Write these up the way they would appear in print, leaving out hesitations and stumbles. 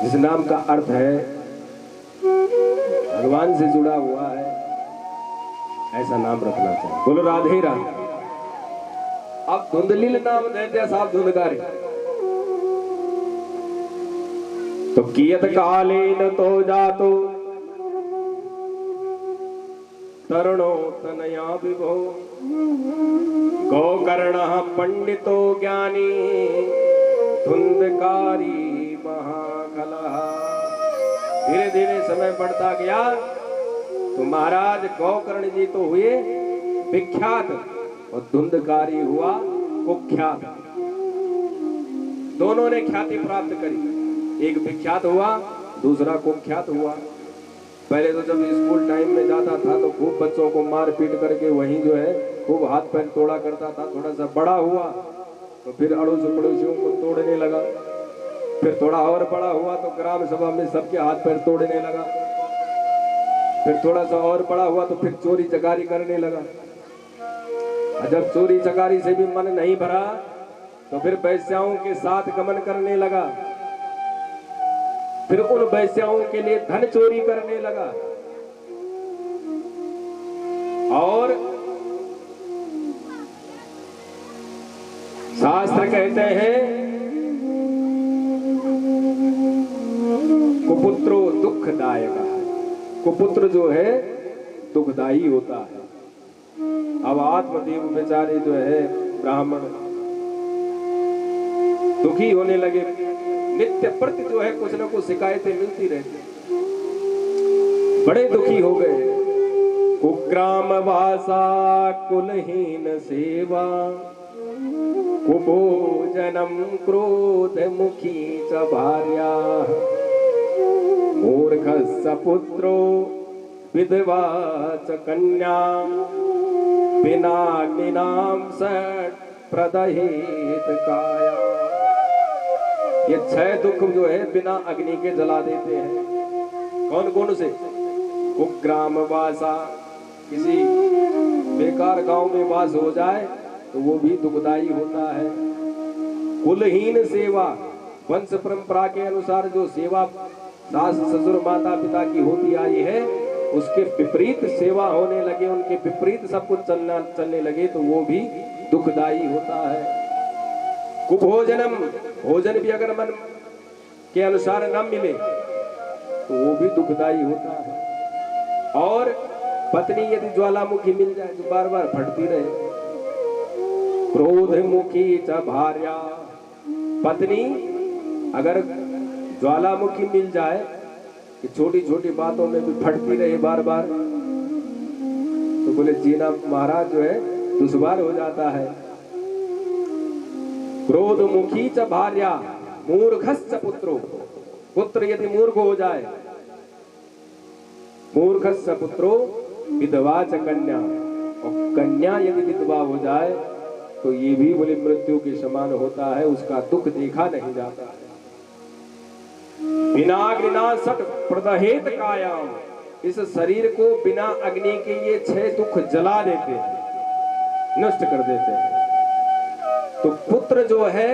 जिस नाम का अर्थ है भगवान से जुड़ा हुआ है, ऐसा नाम रखना चाहिए। बोलो राधे राधे। अब धुंधलील नाम देते साहब धुंधकारी, तो कियत कालीन तो जातो तरुणो तनया विभो गोकर्ण पंडितो ज्ञानी धुंधकारी महाकलह। धीरे धीरे समय बढ़ता गया तो महाराज गोकर्ण जी तो हुए विख्यात और धुंधकारी हुआ कुख्यात। दोनों ने ख्याति प्राप्त करी, एक विख्यात हुआ दूसरा कुख्यात हुआ। पहले तो जब स्कूल टाइम में जाता था तो खूब बच्चों को मार पीट करके वहीं जो है खूब हाथ पैर तोड़ा करता था। थोड़ा सा बड़ा हुआ तो फिर अड़ोस पड़ोसियों को तोड़ने लगा। फिर थोड़ा और बड़ा हुआ तो ग्राम सभा में सबके हाथ पैर तोड़ने लगा। फिर थोड़ा सा और बड़ा हुआ तो फिर चोरी चकारी करने लगा। जब चोरी चकारी से भी मन नहीं भरा तो फिर वैश्याओं के साथ गमन करने लगा। फिर उन वैश्याओं के लिए धन चोरी करने लगा। और शास्त्र कहते हैं कुपुत्रो दुखदायक है। कुपुत्र जो है दुखदाई होता है। अब आत्मदेव बेचारे जो है ब्राह्मण दुखी होने लगे। नित्य प्रति जो है कुछ न कुछ शिकायतें मिलती रहती, बड़े दुखी हो गए। कुग्राम वासा कुलहीन सेवा कुभोजनम क्रोध मुखी च भार्या मूर्ख सपुत्रो विधवा च कन्या पिनाग्निनाम सट प्रदहित काया। ये 6 दुख जो है बिना अग्नि के जला देते हैं। कौन कौन से? कुग्राम वासा, किसी बेकार गांव में वास हो जाए तो वो भी दुखदाई होता है। कुलहीन सेवा, वंश परंपरा के अनुसार जो सेवा सास ससुर माता पिता की होती आई है उसके विपरीत सेवा होने लगे, उनके विपरीत सब कुछ चलने लगे तो वो भी दुखदाई होता है। कुभोजनम, भोजन भी अगर मन के अनुसार न मिले तो वो भी दुखदाई होता है। और पत्नी यदि ज्वालामुखी मिल जाए तो बार बार फटती रहे। क्रोध मुखी च भार्या, पत्नी अगर ज्वालामुखी मिल जाए कि छोटी छोटी बातों में भी फटती रहे बार बार तो बोले जीना महाराज जो है दुश्वार हो जाता है। क्रोध मुखी च भार्या मूर्खस्य पुत्रो, पुत्र यदि मूर्ख हो जाए, मूर्खस्य पुत्रो विधवा च कन्या, और कन्या यदि विधवा हो जाए तो ये भी बोले मृत्यु के समान होता है, उसका दुख देखा नहीं जाता है। बिना अग्निना सट प्रदहेत कायाम, इस शरीर को बिना अग्नि के ये 6 दुख जला देते हैं, नष्ट कर देते हैं। तो पुत्र जो है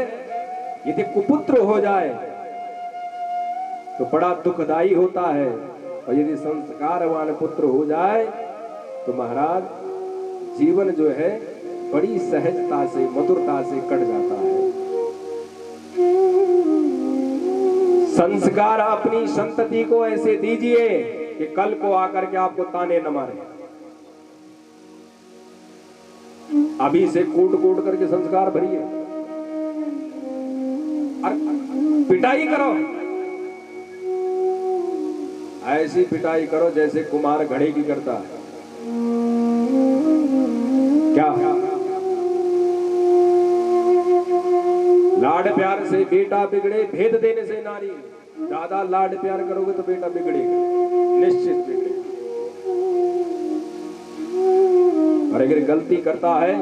यदि कुपुत्र हो जाए तो बड़ा दुखदाई होता है, और यदि संस्कारवान पुत्र हो जाए तो महाराज जीवन जो है बड़ी सहजता से मधुरता से कट जाता है। संस्कार अपनी संतति को ऐसे दीजिए कि कल को आकर के आपको ताने न मारे। अभी से कूट कूट करके संस्कार भरिए और पिटाई करो, ऐसी पिटाई करो जैसे कुमार घड़े की करता है। क्या लाड प्यार से बेटा बिगड़े, भेद देने से नारी। ज्यादा लाड प्यार करोगे तो बेटा बिगड़ेगा, निश्चित बिगड़ेगा। और अगर गलती करता है,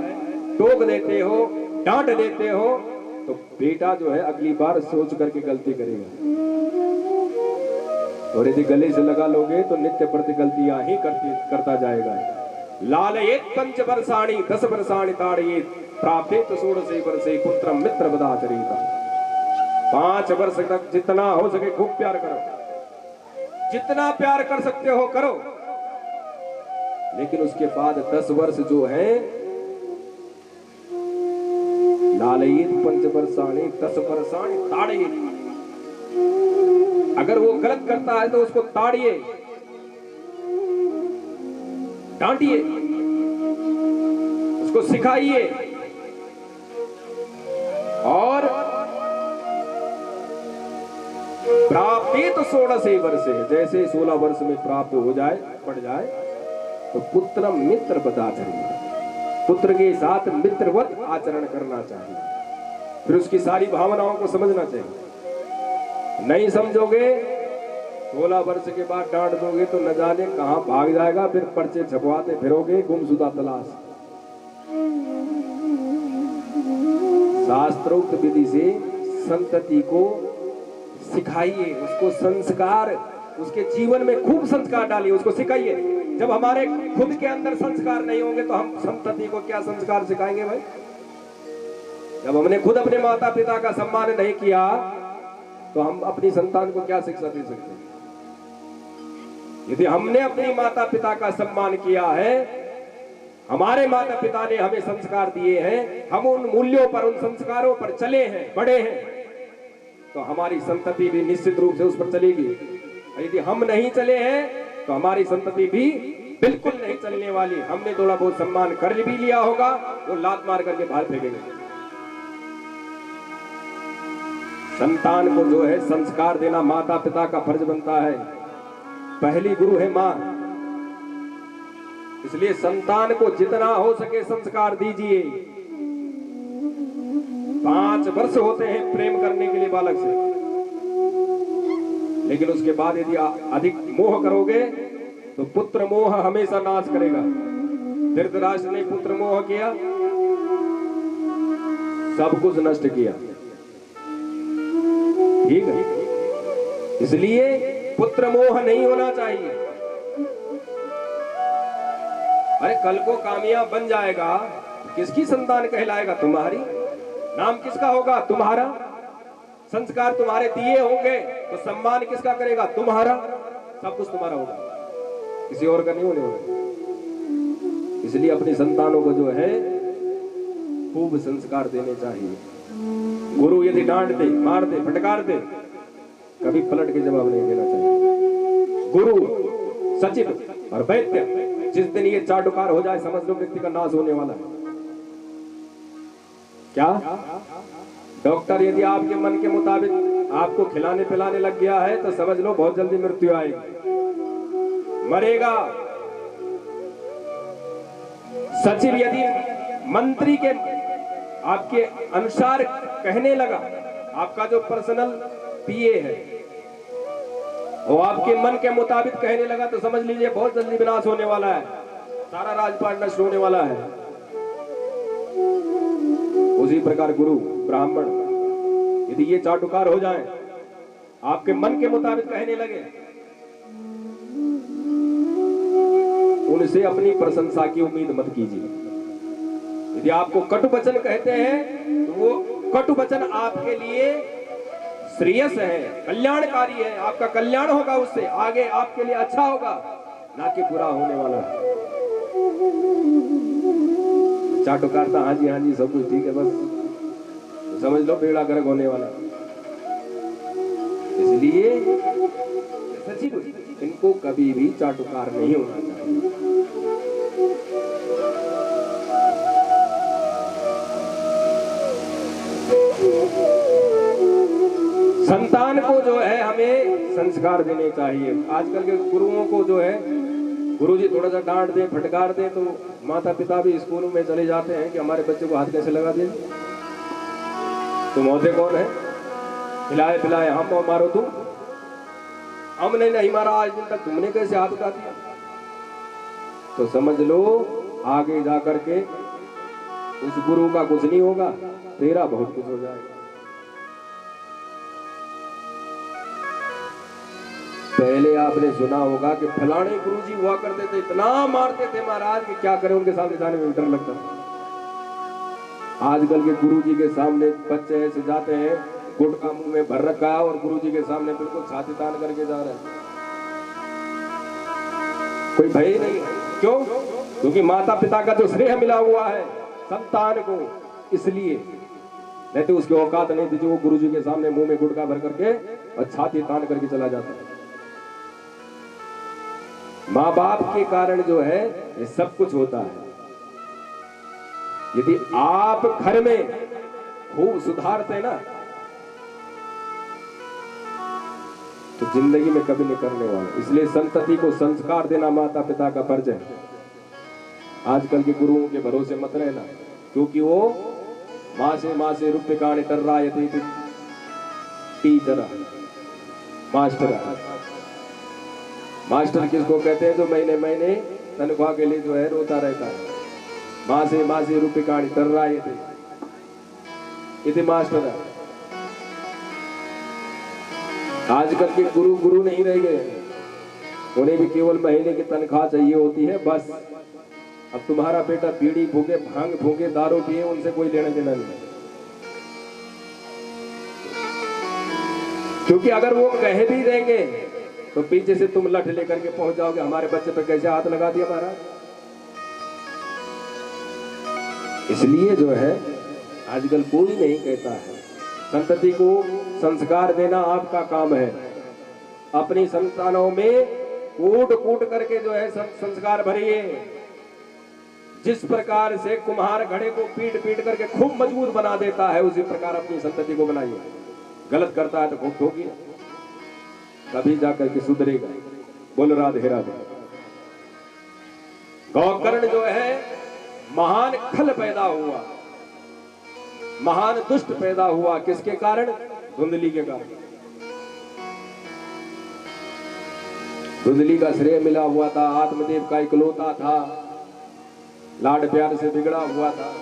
टोक देते हो, डांट देते हो, तो बेटा जो है अगली बार सोच करके गलती करेगा। और यदि गले से लगा लोगे तो नित्य प्रति गलतियां ही करता जाएगा। लालयेत 5 वर्षाणि 10 वर्षाणि ताड़येत प्राप्तेत 16 वर्षे पुत्रम मित्र बदाचरिता। 5 वर्ष तक जितना हो सके खूब प्यार करो, जितना प्यार कर सकते हो करो, लेकिन उसके बाद 10 वर्ष जो है लालयित 5 वर्षाणि 10 वर्षाणि ताड़यित। अगर वो गलत करता है तो उसको ताड़िए, डांटिए, उसको सिखाइए और प्राप्ति तो 16 वर्ष है, जैसे 16 वर्ष में प्राप्त हो जाए पड़ जाए तो पुत्र मित्र बदाचरण, पुत्र के साथ मित्रवत आचरण करना चाहिए। फिर उसकी सारी भावनाओं को समझना चाहिए। नहीं समझोगे 16 वर्ष के बाद डांट दोगे तो न जाने कहां भाग जाएगा, फिर पर्चे छपवाते फिरोगे गुमशुदा तलाश। शास्त्रोक्त विधि से संतति को सिखाइए, उसको संस्कार, उसके जीवन में खूब संस्कार डालिए, उसको सिखाइए। जब हमारे खुद के अंदर संस्कार नहीं होंगे तो हम संतति को क्या संस्कार सिखाएंगे भाई? जब हमने खुद अपने माता पिता का सम्मान नहीं किया तो हम अपनी संतान को क्या शिक्षा दे सकते हैं? यदि हमने अपनी माता पिता का सम्मान किया है, हमारे माता पिता ने हमें संस्कार दिए हैं, हम उन मूल्यों पर, उन संस्कारों पर चले हैं, बड़े हैं, तो हमारी संतति भी निश्चित रूप से उस पर चलेगी। यदि हम नहीं चले हैं तो हमारी संतति भी बिल्कुल नहीं चलने वाली। हमने थोड़ा बहुत सम्मान कर भी लिया होगा, वो लात मार करके बाहर फेंकेंगे। संतान को जो है संस्कार देना माता पिता का फर्ज बनता है। पहली गुरु है मां, इसलिए संतान को जितना हो सके संस्कार दीजिए। 5 वर्ष होते हैं प्रेम करने के लिए बालक से, लेकिन उसके बाद यदि अधिक मोह करोगे तो पुत्र मोह हमेशा नाश करेगा। धृतराष्ट्र ने पुत्र मोह किया, सब कुछ नष्ट किया। ठीक है, इसलिए पुत्र मोह नहीं होना चाहिए। अरे कल को कामयाब बन जाएगा, किसकी संतान कहलाएगा? तुम्हारी। नाम किसका होगा? तुम्हारा। संस्कार तुम्हारे दिए होंगे तो सम्मान किसका करेगा? तुम्हारा। सब कुछ तुम्हारा होगा, किसी और का नहीं होने होगा। इसलिए अपनी संतानों को जो है खूब संस्कार देने चाहिए। गुरु यदि डांट दे, मार दे, फटकार दे, कभी पलट के जवाब नहीं देना चाहिए। गुरु, सचिव और वैद्य, जिस दिन ये चाटुकार हो जाए समझ लो व्यक्ति का नाश होने वाला है। क्या डॉक्टर यदि आपके मन के मुताबिक आपको खिलाने पिलाने लग गया है तो समझ लो बहुत जल्दी मृत्यु आएगी, मरेगा। सचिव यदि मंत्री के आपके अनुसार कहने लगा, आपका जो पर्सनल पीए है वो आपके मन के मुताबिक कहने लगा तो समझ लीजिए बहुत जल्दी विनाश होने वाला है, सारा राजपाट नष्ट होने वाला है। उसी प्रकार गुरु, ब्राह्मण यदि ये चाटुकार हो जाएं, आपके मन के मुताबिक कहने लगे, उनसे अपनी प्रशंसा की उम्मीद मत कीजिए। यदि आपको कटु वचन कहते हैं तो वो कटु वचन आपके लिए श्रेयस है, कल्याणकारी है, आपका कल्याण होगा, उससे आगे आपके लिए अच्छा होगा, ना कि बुरा होने वाला है। चाटुकार था, हाँ जी सब कुछ ठीक है, बस तो समझ लो बेड़ा गर्क होने वाला। इसलिए सचिव इनको कभी भी चाटुकार नहीं होना चाहिए। संतान को जो है हमें संस्कार देने चाहिए। आजकल के गुरुओं को जो है गुरुजी थोड़ा सा डांट दे, फटकार दे तो माता पिता भी स्कूलों में चले जाते हैं कि हमारे बच्चे को हाथ कैसे लगा दिए। तुम होते कौन है? खिलाए पिलाए हम और मारो तुम। हमने नहीं मारा आज दिन तक, तुमने कैसे हाथ उठा दिया? तो समझ लो आगे जाकर के उस गुरु का कुछ नहीं होगा, तेरा बहुत कुछ हो जाएगा। पहले आपने सुना होगा कि फलाने गुरुजी हुआ करते थे, इतना मारते थे महाराज कि क्या करें, उनके सामने जाने में डर लगता। आजकल के गुरुजी के सामने बच्चे ऐसे जाते हैं, गुटखा मुंह में भर रखा है और गुरुजी के सामने बिल्कुल छाती तान करके जा रहे हैं। कोई भय ही नहीं है। क्यों? क्योंकि माता पिता का जो स्नेह मिला हुआ है संतान को, इसलिए। नहीं तो उसकी औकात नहीं थी जो वो गुरुजी के सामने मुंह में गुटखा भर करके और छाती तान करके चला जाता है। माँ बाप के कारण जो है ये सब कुछ होता है। यदि आप घर में खूब सुधारते ना तो जिंदगी में कभी नहीं करने वाले। इसलिए संतति को संस्कार देना माता पिता का फर्ज है। आजकल के गुरुओं के भरोसे मत रहना, क्योंकि वो माँ से रुपये काणे टर रहा है टीचर मास्टर किसको कहते हैं? जो महीने महीने तनख्वाह के लिए जो है रोता रहता है। माँ से रुपये काणी टर रहा है इतने मास्टर है। आजकल के गुरु नहीं रह गए, उन्हें भी केवल महीने की तनख्वाह चाहिए होती है बस। अब तुम्हारा बेटा बीड़ी फूके, भांग फूके, दारू पिए, उनसे कोई लेना देना नहीं। क्योंकि अगर वो कह भी देंगे तो पीछे से तुम लठ लेकर के पहुंच जाओगे, हमारे बच्चे पे कैसे हाथ लगा दिया महाराज। इसलिए जो है आजकल कोई नहीं कहता है। संतति को संस्कार देना आपका काम है। अपनी संतानों में कूट कूट करके जो है संस्कार भरिए। जिस प्रकार से कुम्हार घड़े को पीट पीट करके खूब मजबूत बना देता है, उसी प्रकार अपनी संतति को बनाइए। गलत करता है तो खूब ठोकी, कभी जाकर के सुधरेगा। बोल राधे राधे। गौकर्ण जो है महान खल पैदा हुआ, महान दुष्ट पैदा हुआ। किसके कारण? धुंधली के कारण। धुंधली का श्रेय मिला हुआ था, आत्मदेव का इकलौता था, लाड प्यार से बिगड़ा हुआ था।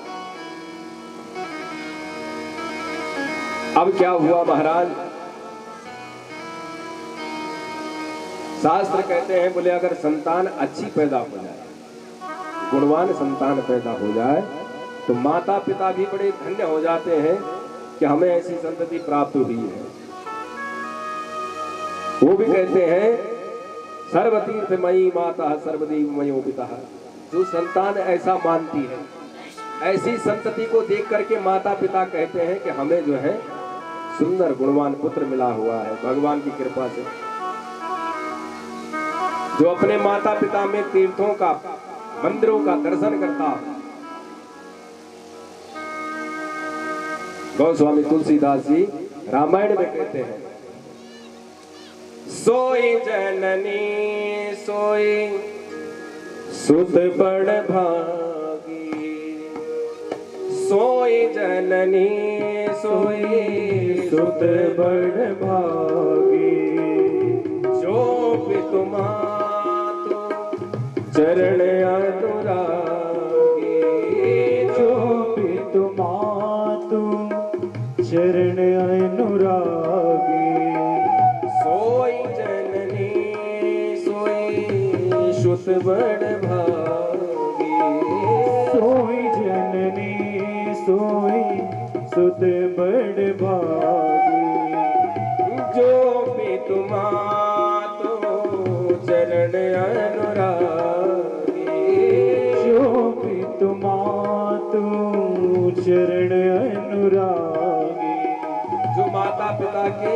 अब क्या हुआ महाराज? शास्त्र कहते हैं, बोले अगर संतान अच्छी पैदा हो जाए, गुणवान संतान पैदा हो जाए, तो माता पिता भी बड़े धन्य हो जाते हैं कि हमें ऐसी संतति प्राप्त हुई है। वो भी कहते हैं सर्वतीर्थमयी माता सर्वदेवमयो पिता। जो संतान ऐसा मानती है, ऐसी संतति को देख करके माता पिता कहते हैं कि हमें जो है सुंदर गुणवान पुत्र मिला हुआ है भगवान की कृपा से। जो अपने माता पिता में तीर्थों का, मंदिरों का दर्शन करता है। गोस्वामी तुलसीदास जी रामायण में कहते हैं, सोई जननी सोई सुत बड़ भागी, सोई जननी सोई सुत बड़ भागी। जो पितु मातु चरण अनुरागी, जो पितु मातु चरण अनुरागी। सोई जननी सोई सुत बड़ भागी, सोई जननी सोई सुत बड़ भागी। जो पितु मातु चरण अनुरागी, जो पितु मातु चरण अनुरागी। जो माता पिता के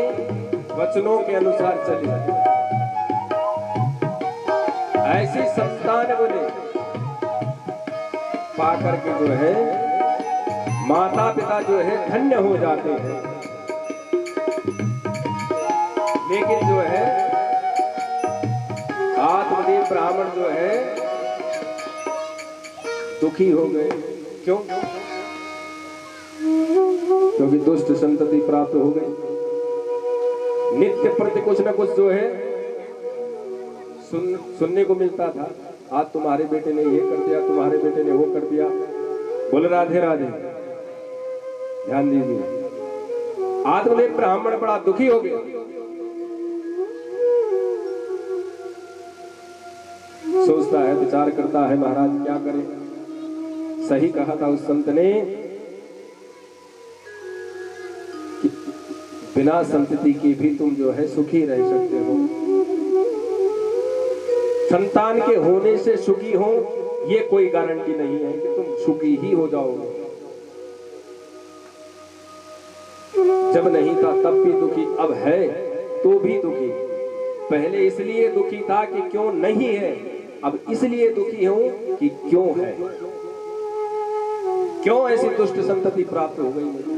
वचनों के अनुसार चले, ऐसी संतान बोले पाकर के जो है माता पिता जो है धन्य हो जाते हैं। लेकिन जो है आत्मदेव ब्राह्मण जो है दुखी हो गए। क्यों? क्योंकि दुष्ट संतति प्राप्त हो गई। नित्य प्रति कुछ न कुछ जो है सुनने को मिलता था। आज तुम्हारे बेटे ने ये कर दिया, तुम्हारे बेटे ने वो कर दिया। बोल राधे राधे। ध्यान दीजिए। आत्मदेव ब्राह्मण बड़ा दुखी हो गया। सोचता है, विचार करता है, महाराज क्या करें। सही कहा था उस संत ने कि बिना संतति के भी तुम जो है सुखी रह सकते हो। संतान के होने से सुखी हो ये कोई गारंटी नहीं है कि तुम सुखी ही हो जाओगे। जब नहीं था तब भी दुखी, अब है तो भी दुखी। पहले इसलिए दुखी था कि क्यों नहीं है, अब इसलिए दुखी हूं कि क्यों है। क्यों ऐसी दुष्ट संतति प्राप्त हो गई मुझे।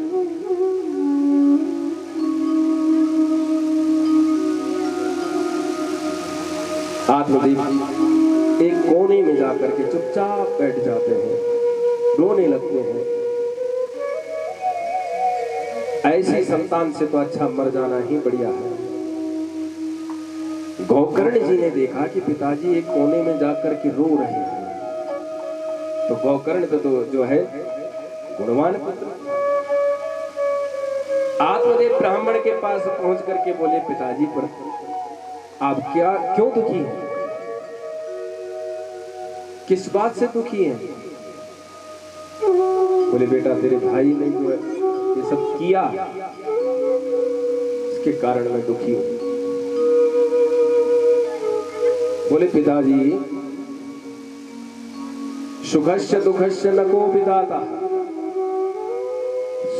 आत्मदीप एक कोने में जाकर के चुपचाप बैठ जाते हैं, रोने लगते हैं। ऐसी संतान से तो अच्छा मर जाना ही बढ़िया है। गोकर्ण जी ने देखा कि पिताजी एक कोने में जाकर के रो रहे हैं, तो गोकर्ण तो जो है गुणवान पुत्र, आत्मदेव ब्राह्मण के पास पहुंच करके बोले, पिताजी पर आप क्यों दुखी हैं? किस बात से दुखी हैं? बोले, बेटा तेरे भाई ने जो ये सब किया इसके कारण मैं दुखी हूं। बोले, पिताजी सुखस्य दुखस्य न को विधाता,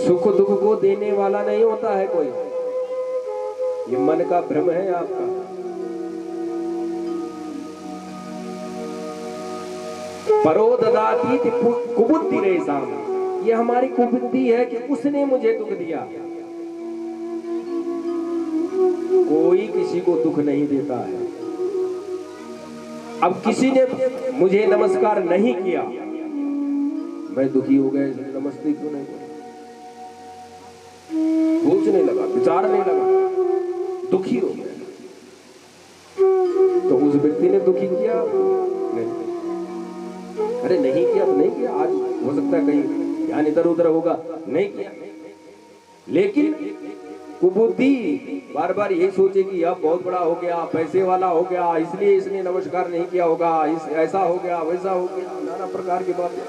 सुख दुख को देने वाला नहीं होता है कोई, ये मन का भ्रम है आपका। परो ददाती कुबुद्धि रेसाम, ये हमारी कुबुद्धि है कि उसने मुझे दुख दिया। कोई किसी को दुख नहीं देता है। अब किसी ने मुझे नमस्कार नहीं किया, मैं दुखी हो गया, नमस्ते क्यों नहीं किया, सोचने लगा, विचारने लगा, दुखी हो गया। तो उस व्यक्ति ने दुखी किया नहीं। अरे नहीं किया तो नहीं किया, आज हो सकता है कहीं ध्यान इधर उधर होगा, नहीं किया। लेकिन कुबुद्धि बार बार यही सोचेगी, अब बहुत बड़ा हो गया, पैसे वाला हो गया, इसलिए इसने नमस्कार नहीं किया होगा, ऐसा हो गया, वैसा हो गया, नाना प्रकार की बातें।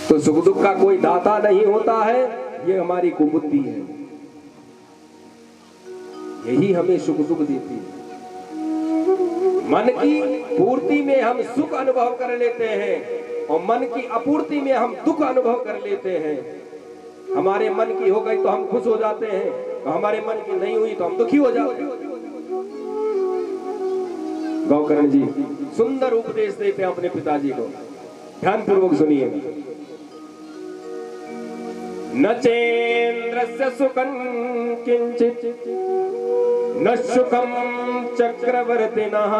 तो सुख दुख का कोई दाता नहीं होता है, ये हमारी कुबुद्धि है, यही हमें सुख दुख देती है। मन की पूर्ति में हम सुख अनुभव कर लेते हैं और मन की अपूर्ति में हम दुख अनुभव कर लेते हैं। हमारे मन की हो गई तो हम खुश हो जाते हैं, तो हमारे मन की नहीं हुई तो हम दुखी हो जाते हैं। गोकर्ण जी सुंदर उपदेश देते हैं अपने पिताजी को, ध्यान पूर्वक सुनिएगा। न चेन्द्रस्य सुखं किंचित न सुखम चक्रवर्तिनः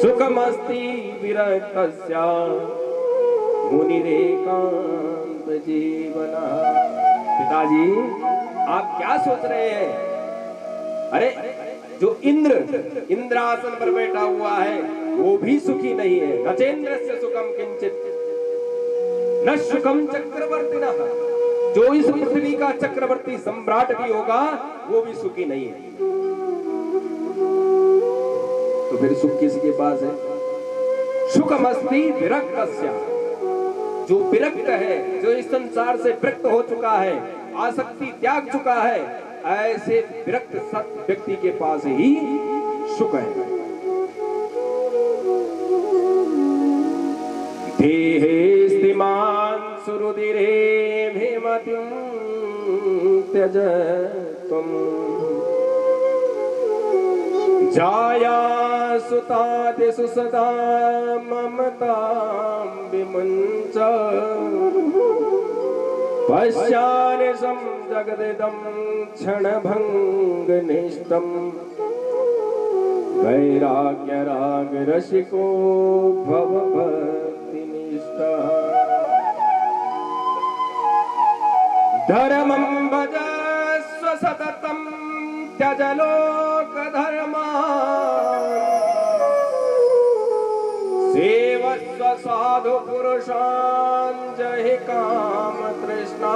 सुखमस्ति विरक्तस्य मुनिरेकांत जीवनः। पिताजी आप क्या सोच रहे हैं? अरे जो इंद्रासन पर बैठा हुआ है वो भी सुखी नहीं है। न चेन्द्रस्य सुखम किंचित न सुखम चक्रवर्तिनः, जो इस पृथ्वी का चक्रवर्ती सम्राट भी होगा वो भी सुखी नहीं है। तो फिर सुख किसके पास है? सुखमस्ति विरक्तस्य, जो विरक्त है, जो इस संसार से विरक्त हो चुका है, आसक्ति त्याग चुका है, ऐसे विरक्त व्यक्ति के पास ही सुख है। देहे स्थिमान सुरुदिरे भेमतिं त्यजतुम जाया सुतादिषु सदा ममतां विमुञ्च पश्यानिशं जगदिदं क्षणभङ्गनिष्ठं वैराग्यरागरसिको भव भक्तिनिष्ठः। धर्मं भजस्व सततं त्यज लोकधर्मान् सेवस्व साधु पुरुषान् जहि कामतृष्णान्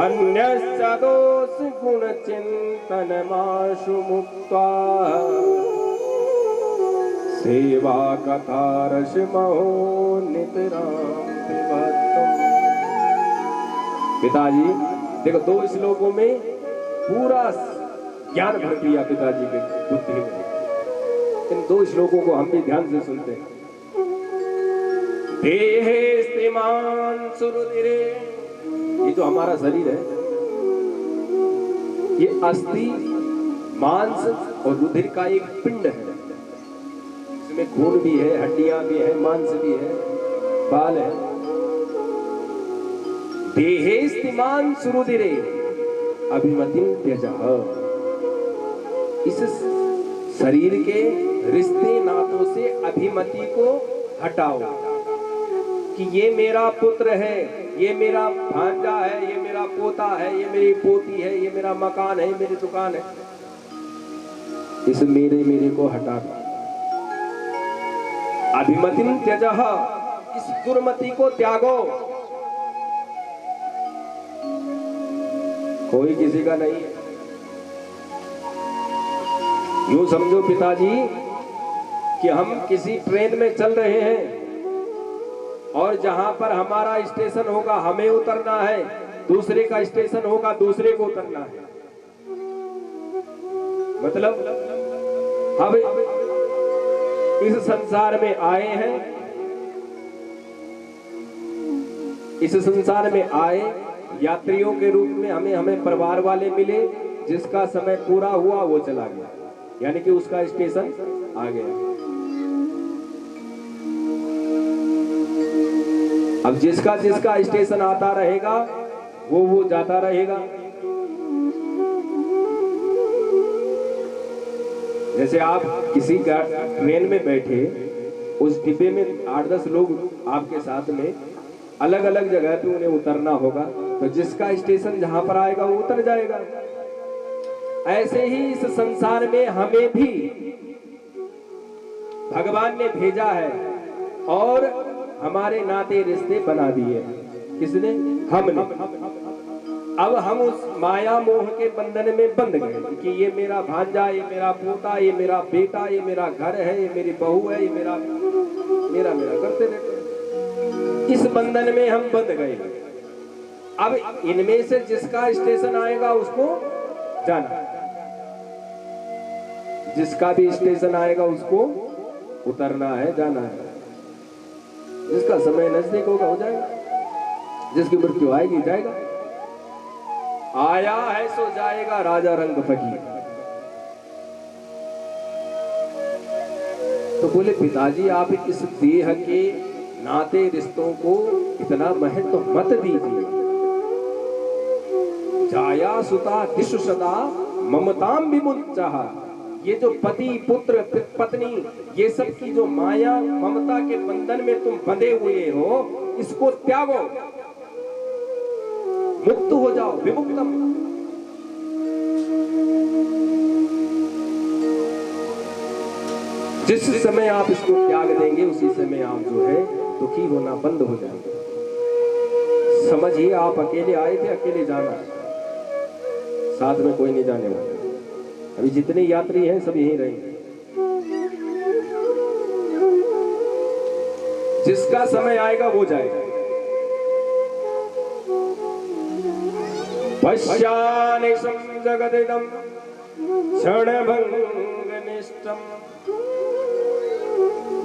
अन्यश्च दोष गुणचिन्तनमाशु मुक्त्वा सेवा कथा रस महो नितराम पिबत्तुम। पिताजी देखो, 2 श्लोकों में पूरा ज्ञान भर दिया पिताजी के बुद्धि में। इन 2 श्लोकों को हम भी ध्यान से सुनते हैं। देहे स्तिमान सुरुधिरे, ये जो हमारा शरीर है, ये अस्थि, मांस और रुधिर का एक पिंड है। इसमें खून भी है, हड्डियां भी है, मांस भी है, बाल है। देहे स्तिमान सुरुधिरे अभिमतिं त्यजः। इस शरीर के रिश्ते नातों से अभिमति को हटाओ कि ये मेरा पुत्र है, ये मेरा भांजा है, ये मेरा पोता है, ये मेरी पोती है, ये मेरा मकान है, मेरी दुकान है। इस मेरे को हटा दो। अभिमतिं त्यजः, इस दुर्मति को त्यागो। कोई किसी का नहीं है। यूं समझो पिताजी कि हम किसी ट्रेन में चल रहे हैं और जहां पर हमारा स्टेशन होगा हमें उतरना है, दूसरे का स्टेशन होगा दूसरे को उतरना है। मतलब हम इस संसार में आए हैं, इस संसार में आए यात्रियों के रूप में हमें परिवार वाले मिले। जिसका समय पूरा हुआ वो चला गया, यानी कि उसका स्टेशन आ गया। अब जिसका स्टेशन आता रहेगा वो जाता रहेगा। जैसे आप किसी ट्रेन में बैठे, उस डिब्बे में 8-10 लोग आपके साथ में, अलग अलग जगह पे उन्हें उतरना होगा, तो जिसका स्टेशन जहां पर आएगा वो उतर जाएगा। ऐसे ही इस संसार में हमें भी भगवान ने भेजा है और हमारे नाते रिश्ते बना दिए। किसने? हमने। अब हम उस माया मोह के बंधन में बंध गए कि ये मेरा भांजा, ये मेरा पोता, ये मेरा बेटा, ये मेरा घर है, ये मेरी बहू है, ये मेरा करते रहते। इस बंधन में हम बंध गए। अब इनमें से जिसका स्टेशन आएगा उसको जाना, जिसका भी स्टेशन आएगा उसको उतरना है, जाना है। जिसका समय नजदीक होगा हो जाएगा, जिसकी मृत्यु आएगी जाएगा। आया है सो जाएगा, राजा रंग फकीर। तो बोले पिताजी आप इस देह के नाते रिश्तों को इतना महत्व मत दीजिए। जाया सुता दिशु सदा ममताम विमुच्चः। ये जो पति पुत्र पत्नी ये सब की जो माया ममता के बंधन में तुम बंधे हुए हो, इसको त्यागो, मुक्त हो जाओ, विमुक्तम। जिस समय आप इसको त्याग देंगे उसी समय आप जो है दुखी होना बंद हो जाएंगे। समझिए आप अकेले आए थे, अकेले जाना, साथ में कोई नहीं जाने वाला। अभी जितने यात्री हैं सब यहीं रहेंगे। जिसका समय आएगा वो जाएगा। पश्यानिशं जगदिदं क्षणभंगनिष्ठम्।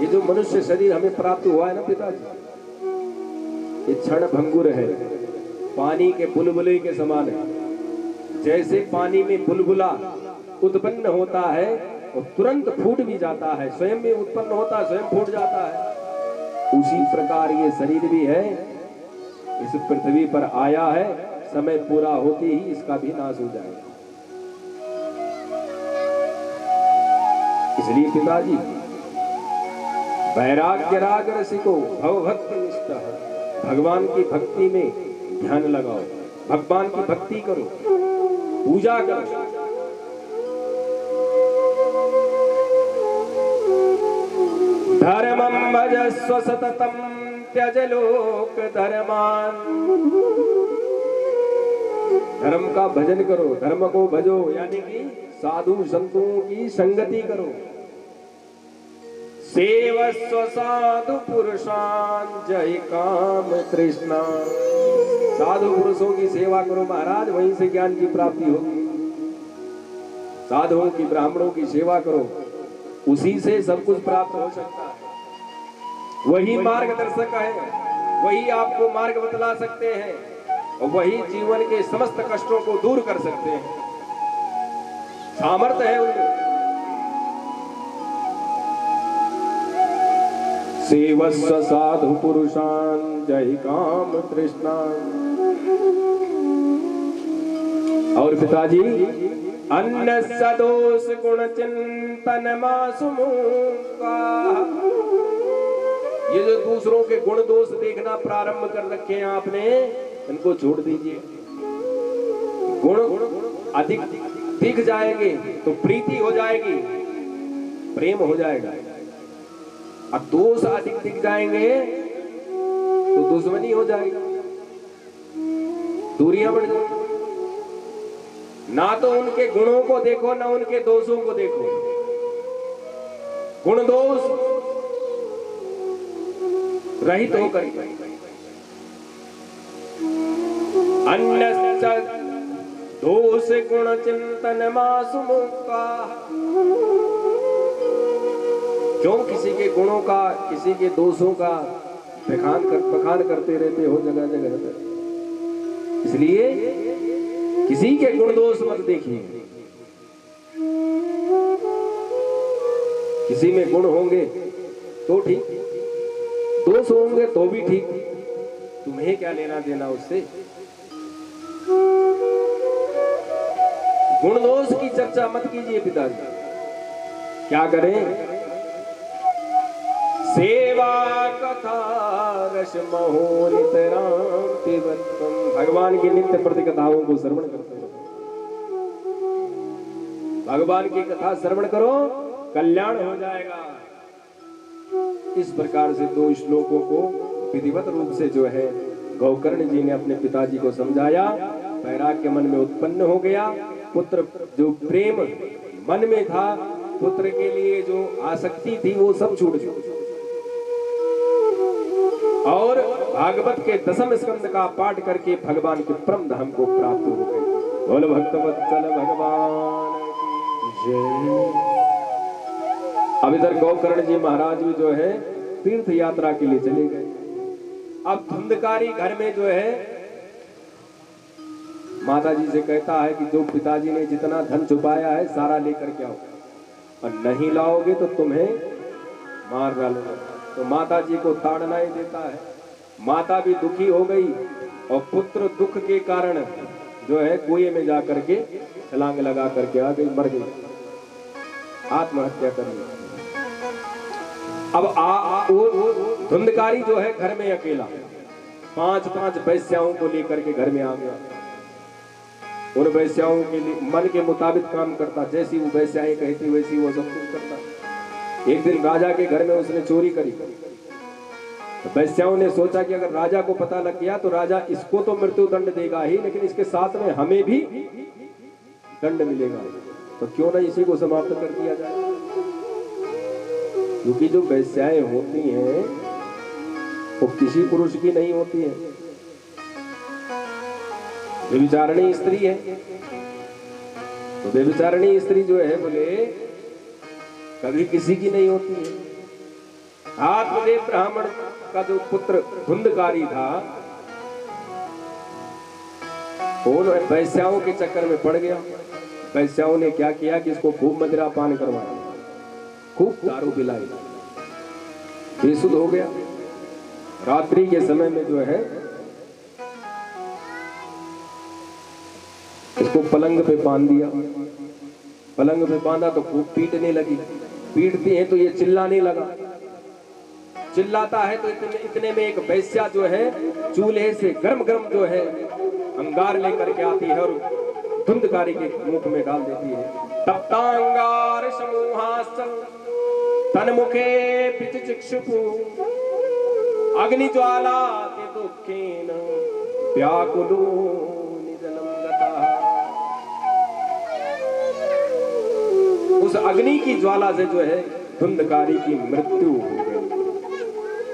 ये जो मनुष्य शरीर हमें प्राप्त हुआ है ना पिताजी, ये क्षण भंगुर है, पानी के बुलबुले के समान है। जैसे पानी में बुलबुला उत्पन्न होता है और तुरंत फूट भी जाता है, स्वयं भी उत्पन्न होता है, स्वयं फूट जाता है, उसी प्रकार ये शरीर भी है, इस पृथ्वी पर आया है, समय पूरा होते ही इसका भी नाश हो जाएगा। इसलिए पिताजी वैराग्य राग रसिको भवभक्ति निष्ठा, भगवान की भक्ति में ध्यान लगाओ, भगवान की भक्ति करो, पूजा करो। धर्मं भजस्व सततं त्यज लोक धर्मान। धर्म का भजन करो, धर्म को भजो, यानी कि साधु संतों की संगति करो, सेवस्व साधु पुरुषान जय काम कृष्णा। साधु पुरुषों की सेवा करो महाराज, वहीं से ज्ञान की प्राप्ति होगी। साधुओं की, ब्राह्मणों की सेवा करो, उसी से सब कुछ प्राप्त हो सकता है। वही मार्गदर्शक है, वही आपको मार्ग बतला सकते हैं और वही जीवन के समस्त कष्टों को दूर कर सकते हैं। सामर्थ्य है उनमें। सेवस्व साधु पुरुषान जय काम कृष्णा। और पिताजी, अन्य सदोष गुण चिंतन मासुमुका। ये जो दूसरों के गुण दोष देखना प्रारंभ कर रखे हैं आपने, इनको छोड़ दीजिए। गुण अधिक दिख जाएंगे तो प्रीति हो जाएगी, प्रेम हो जाएगा। अब दोष अधिक दिख जाएंगे तो दुश्मनी हो जाएगी, दूरियां बढ़ जाएंगी। ना तो उनके गुणों को देखो, ना उनके दोषों को देखो। गुण दोष रहित होकर अन्य दोष गुण चिंतन मासुमुका। क्यों किसी के गुणों का, किसी के दोषों का बखान करते रहते हो जगह जगह पर? इसलिए किसी के गुण दोष मत देखिए। किसी में गुण होंगे तो ठीक, दोष होंगे तो भी ठीक, तुम्हें क्या लेना देना उससे। गुण दोष की चर्चा मत कीजिए पिताजी। क्या करें? सेवा कथा रस महो नितराम पिबत्वम। भगवान की नित्य प्रति कथाओं को श्रवण करते रहो। भगवान की कथा श्रवण करो, कल्याण हो जाएगा। इस प्रकार से दो श्लोकों को विधिवत रूप से जो है गौकर्ण जी ने अपने पिताजी को समझाया। वैराग्य मन में उत्पन्न हो गया। पुत्र जो प्रेम मन में था, पुत्र के लिए जो आसक्ति थी, वो सब छूट गई। और भागवत के 10वें स्कंद का पाठ करके भगवान के परम धाम को प्राप्त हो गए। बोल भक्तवत्सल भगवान की जय। अब इधर गौकर्ण जी महाराज भी जो है तीर्थ यात्रा के लिए चले गए। अब धुंधकारी घर में जो है माता जी से कहता है कि जो पिताजी ने जितना धन छुपाया है सारा लेकर के आओ, और नहीं लाओगे तो तुम्हें मार डालूंगा। तो माता जी को ताड़ना ही देता है। माता भी दुखी हो गई और पुत्र दुख के कारण जो है कुएं में जा करके छलांग लगा करके आ गई, मर गई, आत्महत्या कर ली। अब वो धुंधकारी जो है घर में अकेला 5-5 वैश्याओं को लेकर के घर में आ गया। उन वैश्याओं के लिए मन के मुताबिक काम करता, जैसी वो वैश्याएं कहती वैसी वो सब कुछ करता। एक दिन राजा के घर में उसने चोरी करी। तो वैश्याओं ने सोचा कि अगर राजा को पता लग गया तो राजा इसको तो मृत्यु दंड देगा ही, लेकिन इसके साथ में हमें भी दंड मिलेगा, तो क्यों ना इसी को समाप्त कर दिया जाए। क्योंकि जो वैश्याएं होती हैं वो किसी पुरुष की नहीं होती है, व्यभिचारिणी स्त्री है। तो व्यभिचारिणी स्त्री जो है बोले कभी किसी की नहीं होती है। आत्मदेव ब्राह्मण का जो पुत्र धुंधकारी था वो वैश्याओं के चक्कर में पड़ गया। वैश्याओं ने क्या किया कि इसको खूब मदिरा पान करवाया, खूब दारू पिलाई, बेसुध हो गया। रात्रि के समय में जो है इसको पलंग पे बांध दिया। पलंग पे बांधा तो खूब पीटने लगी। पीटती है तो ये चिल्लाने लगा। चिल्लाता है तो इतने में एक वैश्या जो है चूल्हे से गरम गरम जो है अंगार लेकर के आती है और धुंधकारी के मुख में डाल देती है। तप्तांगार समूहासल तन्मुखे पिचिक्षुपु अग्नि ज्वाला ते दुखेन व्याकुलो निजनम गता। उस अग्नि की ज्वाला से जो है धुंधकारी की मृत्यु हो गई।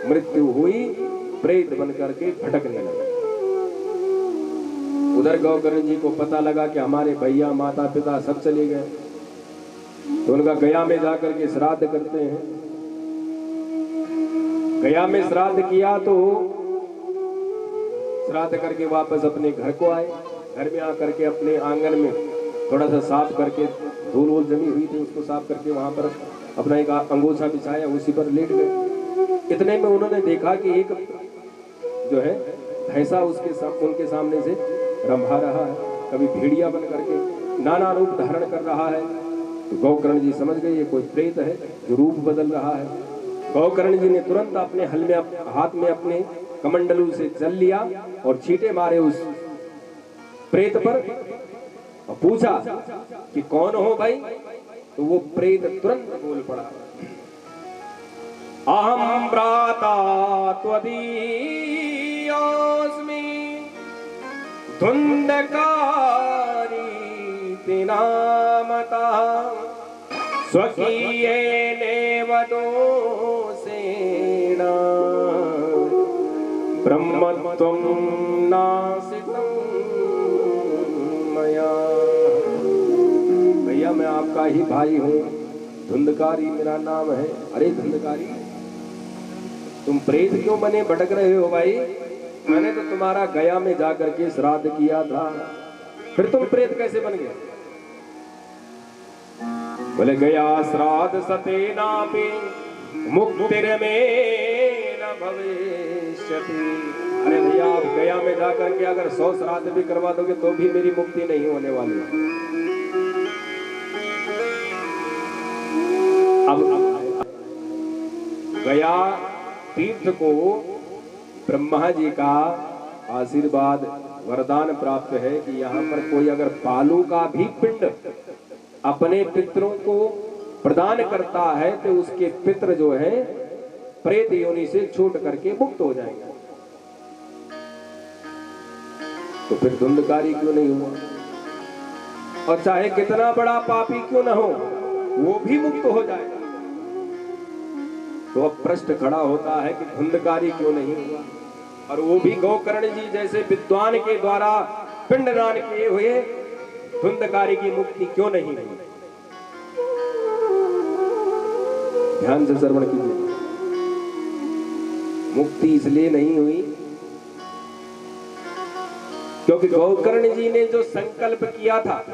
मृत्यु हुई, प्रेत बन करके भटकने लगा। उधर गौकर्ण जी को पता लगा कि हमारे भैया माता पिता सब चले गए, तो उनका गया में जाकर के श्राद्ध करते हैं। गया में श्राद्ध किया तो श्राद्ध करके वापस अपने घर को आए। घर में आकर के अपने आंगन में थोड़ा सा साफ करके, धूल वूल जमी हुई थी उसको साफ करके वहां पर अपना एक अंगोछा बिछाया, उसी पर लेट गए। इतने में उन्होंने देखा कि एक जो है भैंसा उनके सामने से रंभा रहा है, कभी भेड़िया बन करके नाना रूप धारण कर रहा है। तो गौकर्ण जी समझ गए ये कोई प्रेत है जो रूप बदल रहा है। गौकर्ण जी ने तुरंत अपने हल में हाथ में अपने कमंडलू से जल लिया और छींटे मारे उस प्रेत पर और पूछा कि कौन हो भाई। तो वो प्रेत तुरंत बोल पड़ा, अहम भ्राता त्वदीयोऽस्मि धुंधकारी नामता स्वकीयेनेव दोषेण ब्रह्मत्वं नासितं मया। भैया मैं आपका ही भाई हूँ, धुंधकारी मेरा नाम है। अरे धुंधकारी, तुम प्रेत क्यों बने भटक रहे हो भाई? मैंने तो तुम्हारा गया में जाकर के श्राद्ध किया था, फिर तुम प्रेत कैसे बन गए? बोले गया श्राद्ध सतेनापि मुक्तिर्मे न भविष्यति। अरे भैया आप गया में जाकर के अगर 100 श्राद्ध भी करवा दोगे तो भी मेरी मुक्ति नहीं होने वाली। अब गया तीर्थ को ब्रह्मा जी का आशीर्वाद वरदान प्राप्त है कि यहाँ पर कोई अगर बालू का भी पिंड अपने पितरों को प्रदान करता है तो उसके पितर जो है प्रेत योनि से छूट करके मुक्त हो जाएंगे। तो फिर धुंधकारी क्यों नहीं हुआ? और चाहे कितना बड़ा पापी क्यों न हो वो भी मुक्त हो जाएगा। तो अब प्रश्न खड़ा होता है कि धुंधकारी क्यों नहीं हुआ, और वो भी गौकर्ण जी जैसे विद्वान के द्वारा पिंडदान किए हुए धुंधकारी की मुक्ति क्यों नहीं हुई? ध्यान से श्रवण कीजिए। मुक्ति इसलिए नहीं हुई क्योंकि गौकर्ण जी ने जो संकल्प किया था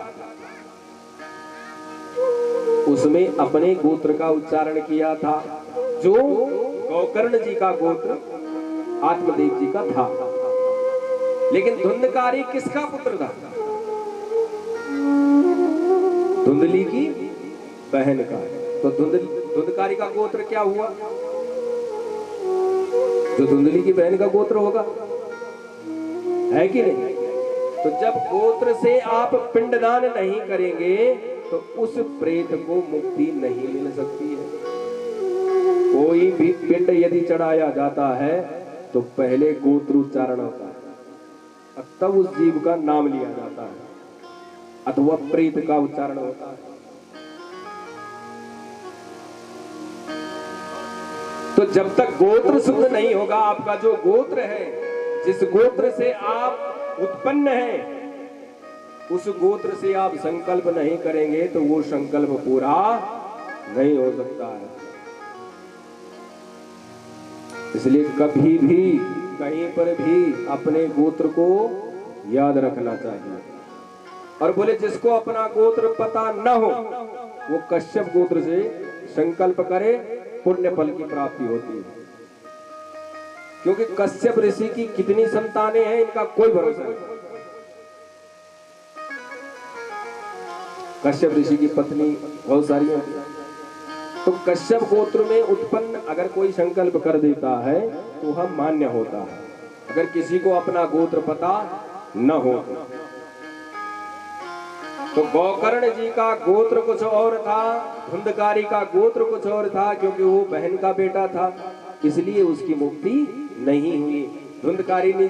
उसमें अपने गोत्र का उच्चारण किया था, जो गौकर्ण जी का गोत्र आत्मदेव जी का था। लेकिन धुंधकारी किसका पुत्र था? धुंधली की बहन का। तो धुंधकारी का गोत्र क्या हुआ? जो धुंधली की बहन का गोत्र होगा, है कि नहीं? तो जब गोत्र से आप पिंडदान नहीं करेंगे तो उस प्रेत को मुक्ति नहीं मिल सकती है। कोई भी पिंड यदि चढ़ाया जाता है तो पहले गोत्र उच्चारण होता है, तब उस जीव का नाम लिया जाता है, अथवा प्रेत का उच्चारण होता है। तो जब तक गोत्र शुद्ध नहीं होगा, आपका जो गोत्र है, जिस गोत्र से आप उत्पन्न हैं, उस गोत्र से आप संकल्प नहीं करेंगे तो वो संकल्प पूरा नहीं हो सकता है। इसलिए कभी भी कहीं पर भी अपने गोत्र को याद रखना चाहिए। और बोले जिसको अपना गोत्र पता न हो वो कश्यप गोत्र से संकल्प करे, पुण्य फल की प्राप्ति होती है। क्योंकि कश्यप ऋषि की कितनी संतानें हैं इनका कोई भरोसा नहीं। कश्यप ऋषि की पत्नी बहुत सारी होती है। तो कश्यप गोत्र में उत्पन्न अगर कोई संकल्प कर देता है तो वह मान्य होता है, अगर किसी को अपना गोत्र पता न हो। तो गौकर्ण जी का गोत्र कुछ और था, धुंधकारी का गोत्र कुछ और था, क्योंकि वो बहन का बेटा था, इसलिए उसकी मुक्ति नहीं हुई। धुंधकारी ने,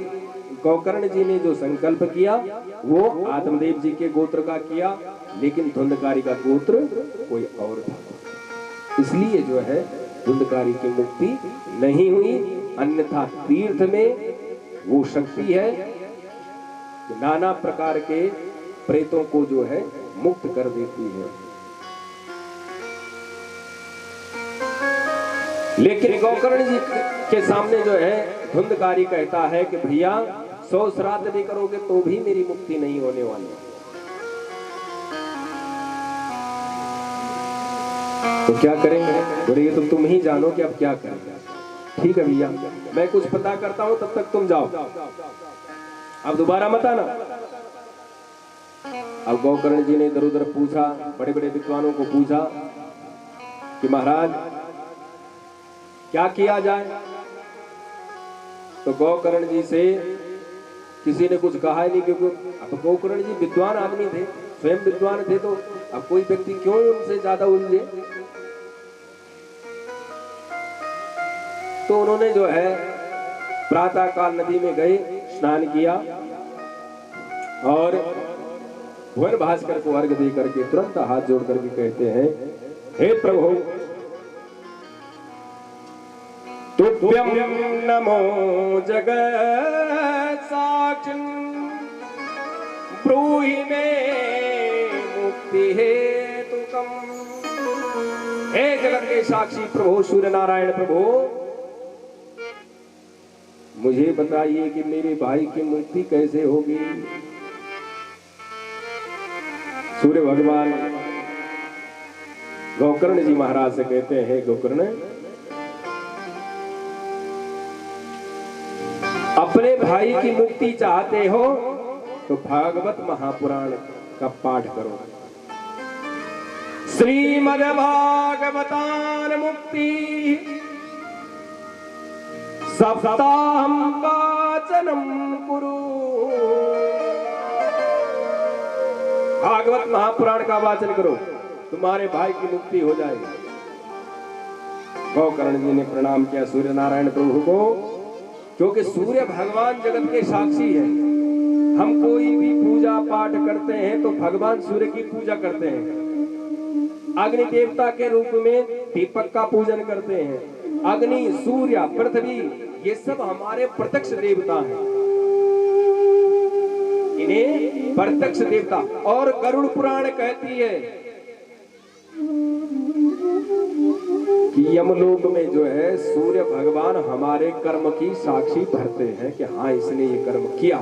गौकर्ण जी ने जो संकल्प किया वो आत्मदेव जी के गोत्र का किया, लेकिन धुंधकारी का गोत्र कोई और था। इसलिए जो है धुंधकारी की मुक्ति नहीं हुई। अन्यथा तीर्थ में वो शक्ति है कि नाना प्रकार के प्रेतों को जो है मुक्त कर देती है। लेकिन गोकर्ण जी के सामने जो है धुंधकारी कहता है कि भैया 100 श्राद्ध भी करोगे तो भी मेरी मुक्ति नहीं होने वाली। तो क्या करेंगे? बोले ये तो तुम ही जानो कि अब क्या करेंगे। ठीक है भैया, मैं कुछ पता करता हूं, तब तक तुम जाओ, अब दोबारा मत आना। अब गोकर्ण जी ने इधर उधर पूछा, बड़े बड़े विद्वानों को पूछा कि महाराज क्या किया जाए। तो गोकर्ण जी से किसी ने कुछ कहा ही नहीं, क्योंकि अब गोकर्ण जी विद्वान आदमी थे, स्वयं विद्वान थे, तो अब कोई व्यक्ति क्यों उनसे ज्यादा उलझे। तो उन्होंने जो है प्रातः काल नदी में गए, स्नान किया और भुवन भास्कर को अर्घ दे करके तुरंत हाथ जोड़ करके कहते हैं, हे प्रभु तुभ्यं नमो जगत साक्षिन् ब्रूहि मे मुक्ति हेतुकम्। हे जगत के साक्षी प्रभु सूर्य नारायण प्रभु, मुझे बताइए कि मेरे भाई की मुक्ति कैसे होगी। सूर्य भगवान गोकर्ण जी महाराज से कहते हैं, गोकर्ण अपने भाई की मुक्ति चाहते हो तो भागवत महापुराण का पाठ करो। श्रीमद् भागवतान मुक्ति सप्ताहं वाचनम कुरु। भागवत महापुराण का वाचन करो, तुम्हारे भाई की मुक्ति हो जाएगी। गोकर्ण जी ने प्रणाम किया सूर्य नारायण प्रभु को, क्योंकि सूर्य भगवान जगत के साक्षी है। हम कोई भी पूजा पाठ करते हैं तो भगवान सूर्य की पूजा करते हैं। अग्नि देवता के रूप में दीपक का पूजन करते हैं। अग्नि, सूर्य, पृथ्वी, ये सब हमारे प्रत्यक्ष देवता हैं। इन्हें प्रत्यक्ष देवता। और गरुड़ पुराण कहती है कि यमलोक में जो है सूर्य भगवान हमारे कर्म की साक्षी भरते हैं कि हाँ इसने ये कर्म किया।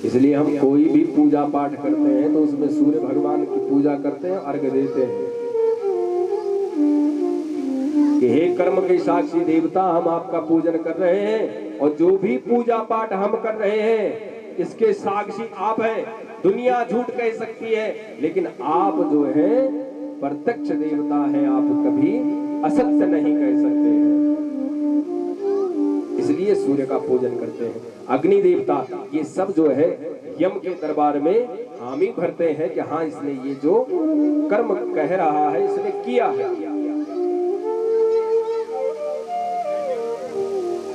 इसलिए हम कोई भी पूजा पाठ करते हैं तो उसमें सूर्य भगवान की पूजा करते हैं, अर्घ देते हैं कि हे कर्म के साक्षी देवता, हम आपका पूजन कर रहे हैं और जो भी पूजा पाठ हम कर रहे हैं इसके साक्षी आप हैं। दुनिया झूठ कह सकती है, लेकिन आप जो है प्रत्यक्ष देवता हैं, आप कभी असत्य नहीं कह सकते हैं। इसलिए सूर्य का पूजन करते हैं। अग्नि देवता, ये सब जो है यम के दरबार में हामी भरते हैं कि हाँ इसने ये जो कर्म कह रहा है इसने किया है।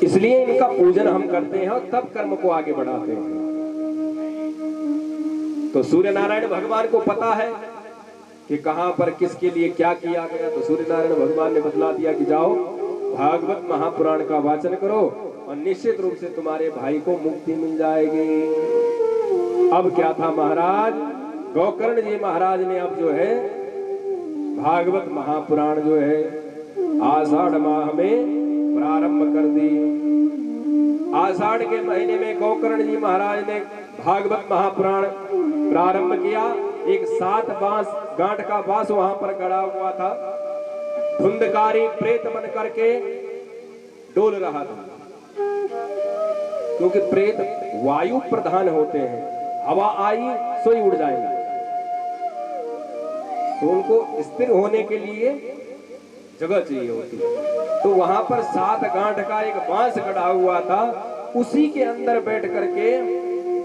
इसलिए इनका पूजन हम करते हैं और तब कर्म को आगे बढ़ाते हैं। तो सूर्य नारायण भगवान को पता है कि कहां पर किसके लिए क्या किया गया। तो सूर्य नारायण भगवान ने बतला दिया कि जाओ भागवत महापुराण का वाचन करो और निश्चित रूप से तुम्हारे भाई को मुक्ति मिल जाएगी। अब क्या था महाराज, गोकर्ण जी महाराज ने अब जो है भागवत महापुराण जो है आषाढ़ माह में प्रारंभ कर दी। आषाढ़ के महीने में गोकर्ण जी महाराज ने भागवत महापुराण प्रारंभ किया। एक 7 गांठ का बांस वहां पर गड़ा हुआ था। धुंधकारी प्रेत बन करके डोल रहा था, क्योंकि प्रेत वायु प्रधान होते हैं, हवा आई सो ही उड़ जाएंगे। तो उनको स्थिर होने के लिए जगह चाहिए होती है। तो वहां पर 7 गांठ का एक बांस गड़ा हुआ था, उसी के अंदर बैठ करके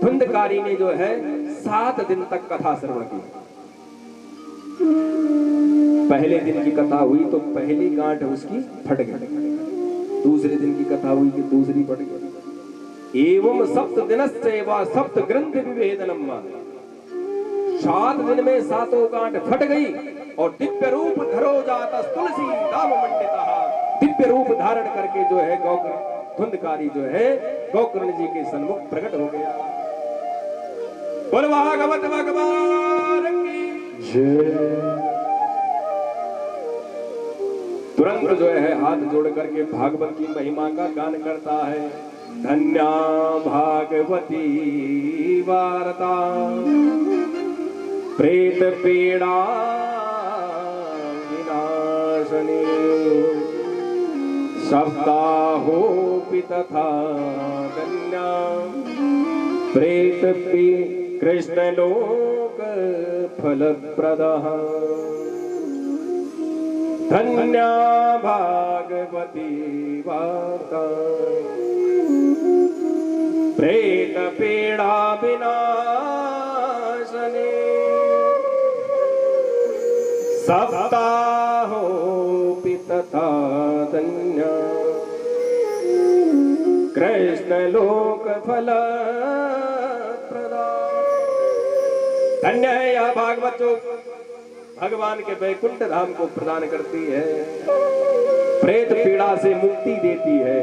धुंधकारी ने जो है 7 दिन तक कथा श्रवण की। पहले दिन की कथा हुई तो पहली गांठ उसकी फट गई, दूसरे दिन की कथा हुई कि दूसरी फट गई। एवं सप्त दिनस्यैव सप्त ग्रंथि विभेदनम। 7 दिन में 7 गांठ फट गई और दिव्य रूप धरो जाता तुलसी नाम मंडिता, दिव्य रूप धारण करके जो है गोकर्ण धुंधकारी जो है गोकर्ण जी के सन्मुख प्रकट हो गया। बोल भागवत भगवान की जय। तुरंत जो है हाथ जोड़ करके भागवत की महिमा का गान करता है। धन्या भागवती वार्ता प्रेत पीड़ा विनाशनी, सप्ताहोऽपि तथा धन्या प्रेत कृष्ण लोक फलप्रदः। धन्या भागवती वार्ता प्रेत पीड़ा विनाशनी, सप्ताहोऽपि तथा धन्या कृष्ण लोक फलप्रदा। धन्य है यह भागवत जो भगवान के वैकुंठ धाम को प्रदान करती है, प्रेत पीड़ा से मुक्ति देती है।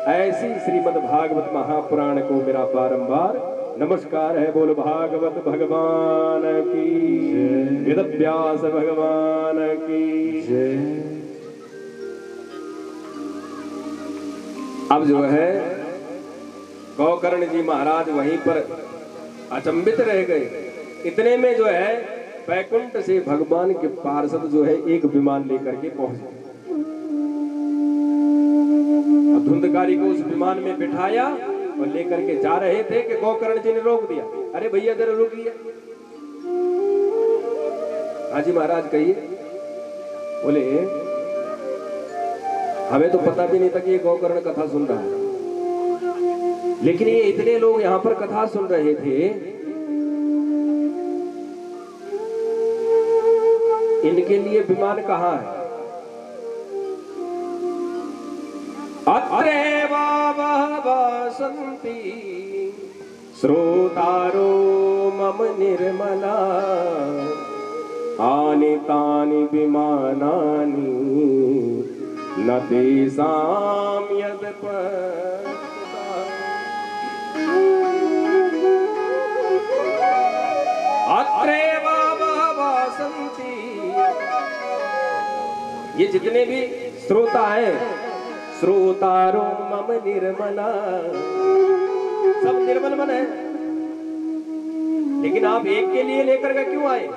ऐसी श्रीमद् भागवत महापुराण को मेरा बारंबार नमस्कार है। बोल भागवत भगवान की जय, वेद व्यास भगवान की जय। अब जो है गोकर्ण जी महाराज वहीं पर अचंभित रह गए। इतने में जो है वैकुंठ से भगवान के पार्षद जो है एक विमान लेकर के पहुंच गए। अब धुंधकारी को उस विमान में बिठाया और लेकर के जा रहे थे कि गोकर्ण जी ने रोक दिया। अरे भैया जरा रुकिए। हाँ जी महाराज कहिए। बोले हमें तो पता भी नहीं था कि ये गोकर्ण कथा सुन रहा है, लेकिन ये इतने लोग यहाँ पर कथा सुन रहे थे, इनके लिए विमान कहाँ है? अत्रैव वसन्ति श्रोतारो मम निर्मला, आनीतानि विमानानि न तेषां यदपत्ता। अत्रैव वसन्ति, ये जितने भी श्रोता हैं, श्रोतारो मम निर्मला, सब निर्मल मन है। लेकिन आप एक के लिए लेकर के क्यों आए?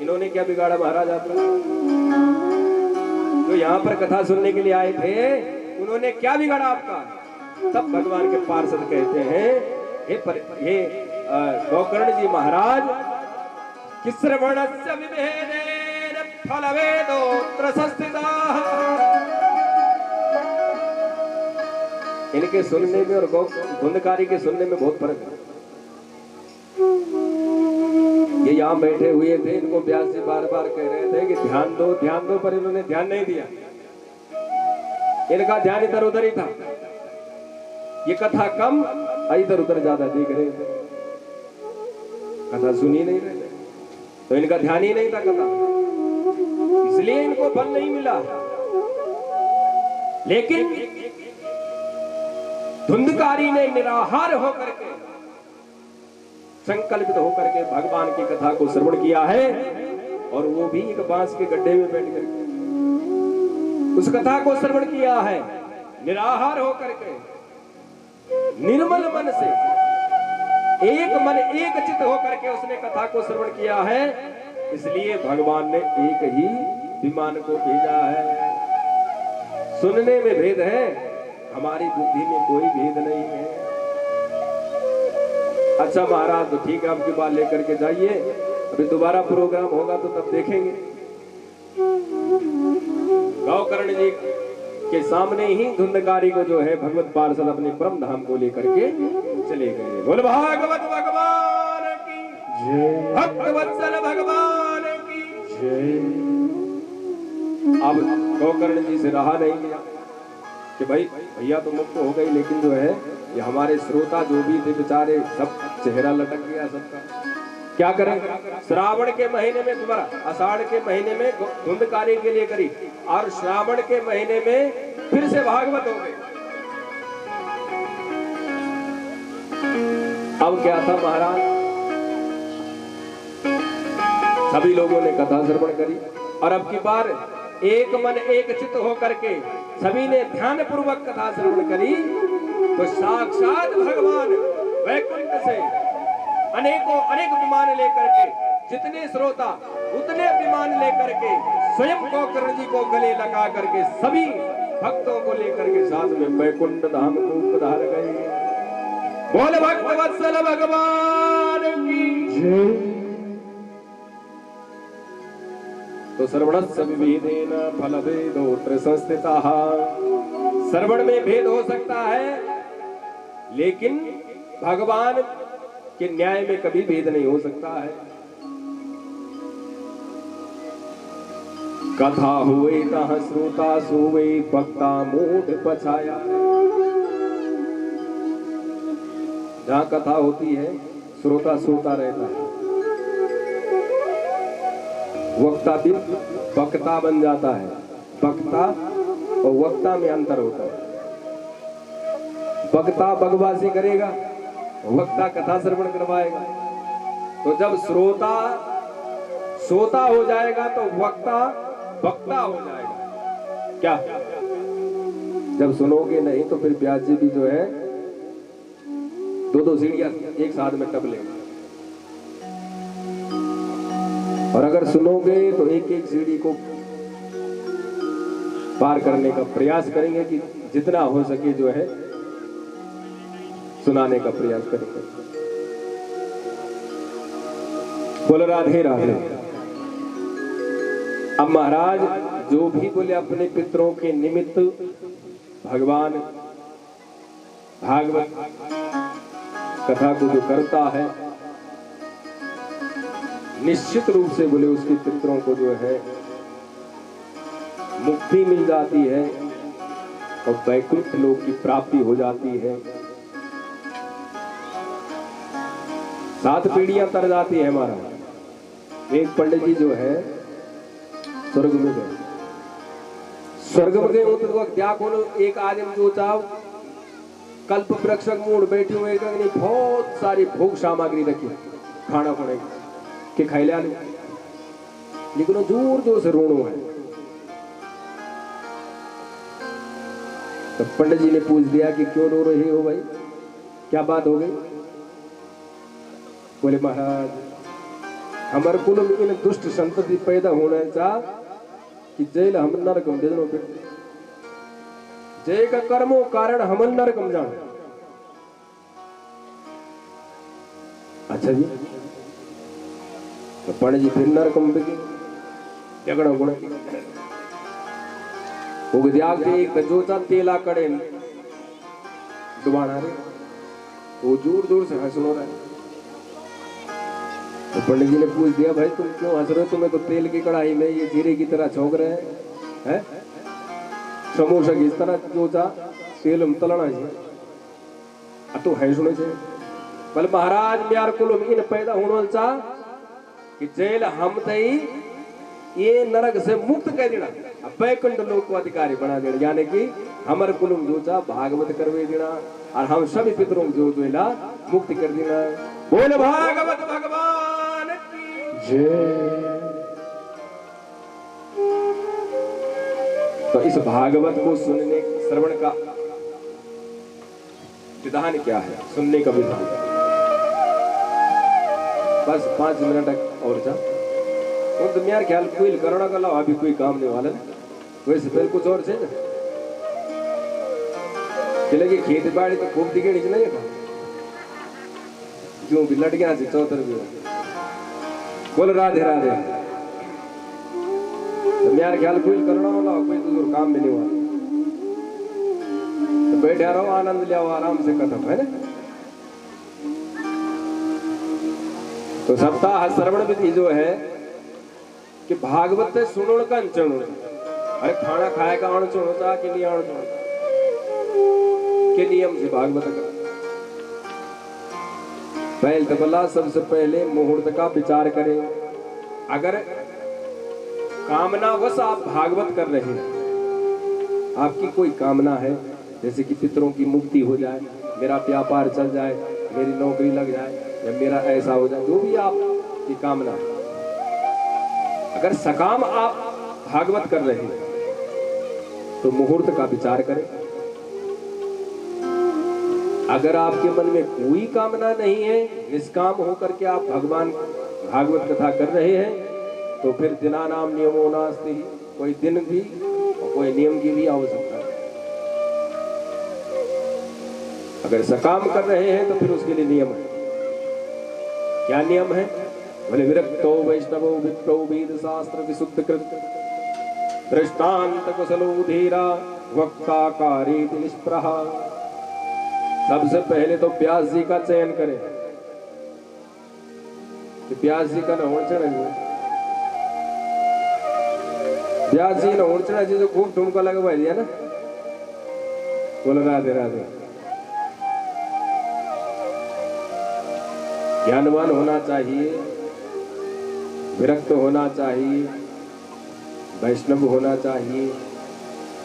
इन्होंने क्या बिगाड़ा महाराज आपका? जो यहाँ पर कथा सुनने के लिए आए थे, उन्होंने क्या बिगाड़ा आपका? तब भगवान के पार्षद कहते हैं, हे गोकर्ण जी महाराज, किस्रवणस्य विभेदेन फलवेदोऽत्र संस्थितः। इनके सुनने में और धुंधकारी के सुनने में बहुत फर्क है। ये यहाँ बैठे हुए थे, इनको व्यास जी बार बार कह रहे थे कि ध्यान दो, पर इन्होंने ध्यान नहीं दिया। इनका ध्यान इधर उधर ही था। ये कथा कम, इधर उधर ज्यादा देख रहे थे, कथा सुनी नहीं रहे, तो इनका ध्यान ही नहीं था कथा, इसलिए इनको फल नहीं मिला। लेकिन धुंधकारी ने निराहार होकर के, संकल्पित होकर के भगवान की कथा को श्रवण किया है, और वो भी एक बांस के गड्ढे में बैठ करके उस कथा को श्रवण किया है। निराहार होकर के निर्मल मन से, एक मन एक चित्त होकर के उसने कथा को श्रवण किया है। इसलिए भगवान ने एक ही विमान को भेजा है। सुनने में भेद है, हमारी बुद्धि में कोई भेद नहीं है। अच्छा महाराज, तो ठीक है, आपकी बात लेकर के जाइए, अभी दोबारा प्रोग्राम होगा तो तब देखेंगे। गोकर्ण जी के सामने ही धुंधकारी को जो है भगवत पार्षद अपने परम धाम को लेकर के चले गए। बोल भागवत भगवान की जय, भक्तवत्सल भगवान की जय। अब गोकर्ण जी से रहा नहीं गया कि भाई भैया तो मुक्त हो गई, लेकिन जो है ये हमारे श्रोता जो भी थे बेचारे, सब चेहरा लटक गया सबका। क्या करें? श्रावण के महीने में दोबारा, आषाढ़ के महीने में धुंधकारी के लिए करी और श्रावण के महीने में फिर से भागवत हो गए। अब क्या था महाराज, सभी लोगों ने कथा श्रवण करी और अब की बार एक मन एक चित्त होकर के सभी ने ध्यान पूर्वक कथा श्रवण करी तो साक्षात भगवान वैकुंठ से अनेक विमान लेकर के, जितने श्रोता उतने विमान लेकर के स्वयं गोकर्ण जी को गले लगा करके सभी भक्तों को लेकर के साथ में वैकुंठ धाम को पधार गए। बोल भक्त वत्सल भगवान की जय। तो श्रवणस्य विभेदेन फल भेदोऽत्र संस्थितः। श्रवण में भेद हो सकता है लेकिन भगवान के न्याय में कभी भेद नहीं हो सकता है। कथा हुए तह श्रोता सोवे वक्ता मूढ़ पछाया। जहां कथा होती है श्रोता सोता रहता है, वक्ता भी वक्ता बन जाता है। वक्ता और वक्ता में अंतर होता है। वक्ता बकवासी करेगा, वक्ता कथा श्रवण करवाएगा। तो जब श्रोता सोता हो जाएगा तो वक्ता वक्ता हो जाएगा। क्या? जब सुनोगे नहीं तो फिर व्यास जी भी जो है दो सीढ़ियां एक साथ में टप लेंगे और अगर सुनोगे तो एक एक सीढ़ी को पार करने का प्रयास करेंगे कि जितना हो सके जो है सुनाने का प्रयास करेंगे। बोल राधे राधे। अब महाराज जो भी बोले अपने पितरों के निमित्त भगवान भागवत कथा को जो करता है निश्चित रूप से बोले उसके पितरों को जो है मुक्ति मिल जाती है और वैकुंठ लोक की प्राप्ति हो जाती है। 7 पीढ़ियां तर जाती है महाराज। एक पंडित जी जो है स्वर्ग में गए, स्वर्ग में गए तो क्या खोलो एक आदमी जो चाव कल्प वृक्ष मूड बैठे हुए बहुत सारी भोग सामग्री रखी खाना खुने के खाई लिया लेकिन जोर जोर से रोनो है। तो पंडित जी ने पूछ दिया कि क्यों रो रहे हो भाई, क्या बात हो गई? बोले महाराज हमारे कुल में इन दुष्ट संतति पैदा होने चाह कि जेल हम नरकम दे दो जय का कर्मों कारण हम नरकम जान। अच्छा जी, तो पंडित जी फिर नरकम बिके क्या गुण एक जोचा तेला कड़े डुबाना रे वो दूर दूर से हंसनो रहा है। तो पंडित जी ने पूछ दिया भाई तुम क्यों हंस रहे हो? तुम्हें तो तेल की कढ़ाई में ये जीरे की तरह छौंक रहे हैं। समोसा की इस तरह जोचा तेल हम तलना चाहिए तो है सुने से बल महाराज म्यार कुल इन पैदा होने चा कि जेल हम तई ये नरक से मुक्त कर देना वैकुंठ लोक को अधिकारी बना देना, यानी कि हमर कुलम जो चा भागवत करवे देना और हम सभी पितरों जो जोला मुक्त कर देना। बोल भागवत भगवान की जय। तो इस भागवत को सुनने श्रवण का विधान क्या है? सुनने का विधान बस 5 मिनट और जा तो मेरा ख्याल कोई करना का अभी कोई काम नहीं वाला वैसे फिर कुछ और से चलेगी खेती बाड़ी तो खूब दिखे नहीं है क्यों भी लट गया चौधर भी बोल राधे राधे। तो मेरा ख्याल कोई करना वाला कोई दूर काम भी नहीं वाला तो बैठे रहो आनंद लिया आराम से खत्म है ना। तो सप्ताह श्रवण विधि जो है कि भागवत सुनो का अंचण अरे खाना खाए का अण चुनता कि नहीं अण के नियम से भागवत का पहले तो बोला सबसे पहले मुहूर्त का विचार करें। अगर कामनावश आप भागवत कर रहे हैं, आपकी कोई कामना है, जैसे कि पितरों की मुक्ति हो जाए, मेरा व्यापार चल जाए, मेरी नौकरी लग जाए, या मेरा ऐसा हो जाए, जो भी आपकी कामना है, अगर सकाम आप भागवत कर रहे हैं तो मुहूर्त का विचार करें। अगर आपके मन में कोई कामना नहीं है, निष्काम होकर के आप भगवान भागवत कथा कर रहे हैं, तो फिर दिनानाम नियमो नास्ति, कोई दिन भी और कोई नियम की भी आवश्यकता है। अगर सकाम कर रहे हैं तो फिर उसके लिए नियम है। क्या नियम है? बोले विरक्तो वैष्णवो विप्रो वेद शास्त्र विशुद्ध कृत दृष्टांत कुशलो धीरा वक्ता कारित निष्प्रहा। सबसे पहले तो व्यास जी का चयन करें कि व्यास जी का न चढ़ा, व्यास जी न चढ़ा जी जो खूब ठुमका लगवा दिया ना, बोलो राधे राधे। ज्ञानवान होना चाहिए, विरक्त होना चाहिए, वैष्णव होना चाहिए,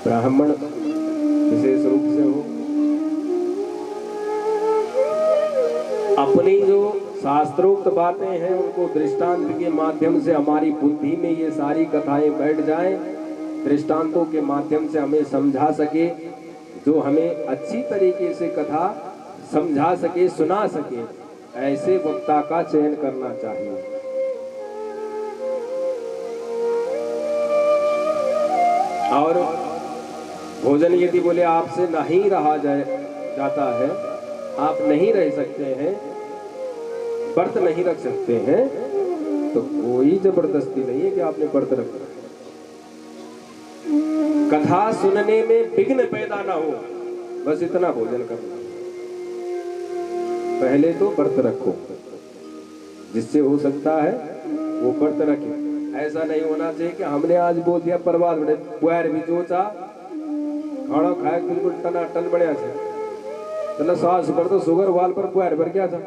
ब्राह्मण विशेष रूप से हो। अपनी जो शास्त्रोक्त बातें हैं उनको दृष्टांत के माध्यम से हमारी बुद्धि में ये सारी कथाएं बैठ जाएं, दृष्टांतों के माध्यम से हमें समझा सके, जो हमें अच्छी तरीके से कथा समझा सके, सुना सके, ऐसे वक्ता का चयन करना चाहिए। और भोजन यदि बोले आपसे नहीं रहा जाता है, आप नहीं रह सकते हैं, व्रत नहीं रख सकते हैं, तो कोई जबरदस्ती नहीं है कि आपने व्रत रखना है। कथा सुनने में विघ्न पैदा ना हो, बस इतना भोजन करना। पहले तो व्रत रखो, जिससे हो सकता है वो व्रत रखे। ऐसा नहीं होना चाहिए कि हमने आज बोल दिया परवाद बड़े पुआर भी जोचा खाना खाए बिल्कुल टना टन बढ़िया से, तो सास पर तो शुगर वाल पर पुआर भर क्या था।